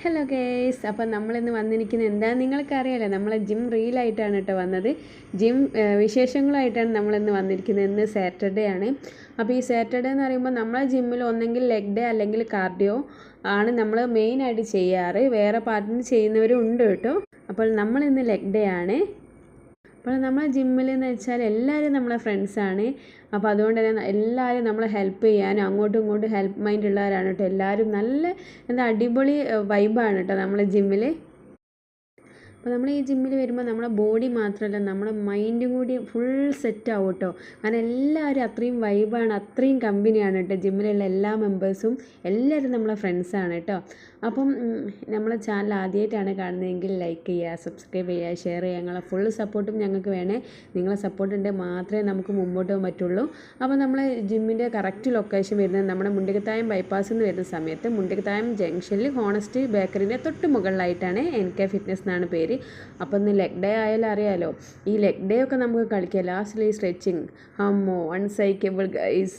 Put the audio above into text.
Hello guys, അപ്പോൾ നമ്മളിന്ന് വന്നിരിക്കുന്നത് എന്താണെന്ന് നിങ്ങൾക്കറിയാലോ. നമ്മളെ ജിം റീലായിട്ടാണ് കേട്ടോ വന്നത്. ജിം വിശേഷങ്ങളായിട്ടാണ് നമ്മളിന്ന് വന്നിരിക്കുന്നത്. ഇന്ന് സാറ്റർഡേ ആണ്. അപ്പോൾ ഈ സാറ്റർഡേ എന്ന് പറയുമ്പോൾ നമ്മളെ ജിമ്മിൽ ഒന്നെങ്കിൽ ലെഗ് ഡേ അല്ലെങ്കിൽ കാർഡിയോ ആണ് നമ്മൾ മെയിനായിട്ട് ചെയ്യാറ്. വേറെ പാർട്ടിന് ചെയ്യുന്നവരും ഉണ്ട് കേട്ടോ. അപ്പോൾ നമ്മളിന്ന് ലെഗ് ഡേ ആണ്. അപ്പോൾ നമ്മളെ ജിമ്മിൽ എന്ന് വെച്ചാൽ എല്ലാവരും നമ്മളെ ഫ്രണ്ട്സാണ്. അപ്പോൾ അതുകൊണ്ട് തന്നെ എല്ലാവരും നമ്മളെ ഹെൽപ്പ് ചെയ്യാനും അങ്ങോട്ടും ഇങ്ങോട്ടും ഹെൽപ്പ് മൈൻഡ് ഉള്ളവരാണ് കേട്ടോ. എല്ലാവരും നല്ല അടിപൊളി വൈബാണ് കേട്ടോ നമ്മളെ ജിമ്മിൽ. അപ്പോൾ നമ്മൾ ഈ ജിമ്മിൽ വരുമ്പോൾ നമ്മുടെ ബോഡി മാത്രമല്ല നമ്മുടെ മൈൻഡും കൂടി ഫുൾ സെറ്റ് ആവും കേട്ടോ. കാരണം എല്ലാവരും അത്രയും വൈബാണ്, അത്രയും കമ്പനിയാണ് കേട്ടോ. ജിമ്മിലുള്ള എല്ലാ മെമ്പേഴ്സും എല്ലാവരും നമ്മളെ ഫ്രണ്ട്സാണ് കേട്ടോ. അപ്പം നമ്മളെ ചാനൽ ആദ്യമായിട്ടാണ് കാണുന്നതെങ്കിൽ ലൈക്ക് ചെയ്യുക, സബ്സ്ക്രൈബ് ചെയ്യുക, ഷെയർ ചെയ്യുക. ഞങ്ങളെ ഫുൾ സപ്പോർട്ടും ഞങ്ങൾക്ക് വേണേ. നിങ്ങളെ സപ്പോർട്ട് ഉണ്ടെങ്കിൽ മാത്രമേ നമുക്ക് മുമ്പോട്ട് പോകാൻ പറ്റുള്ളൂ. അപ്പോൾ നമ്മൾ ജിമ്മിൻ്റെ കറക്റ്റ് ലൊക്കേഷൻ വരുന്നത് നമ്മുടെ മുണ്ടിക്കത്തായം ബൈപ്പാസ് എന്ന് വരുന്ന സമയത്ത് മുണ്ടിക്കത്തായം ജംഗ്ഷനിൽ ഹോണസ്റ്റ് ബേക്കറിൻ്റെ തൊട്ട് മുകളിലായിട്ടാണ് NK ഫിറ്റ്നസ് എന്നാണ് പേര്. അപ്പോൾ ഇന്ന് ലെഗ് ഡേ ആയാലും അറിയാലോ, ഈ ലെഗ് ഡേ ഒക്കെ നമുക്ക് കളിക്കാം. ലാസ്റ്റിൽ ഈ സ്ട്രെച്ചിങ് അമ്മോ അൺസൈക്കബിൾ ഗൈസ്.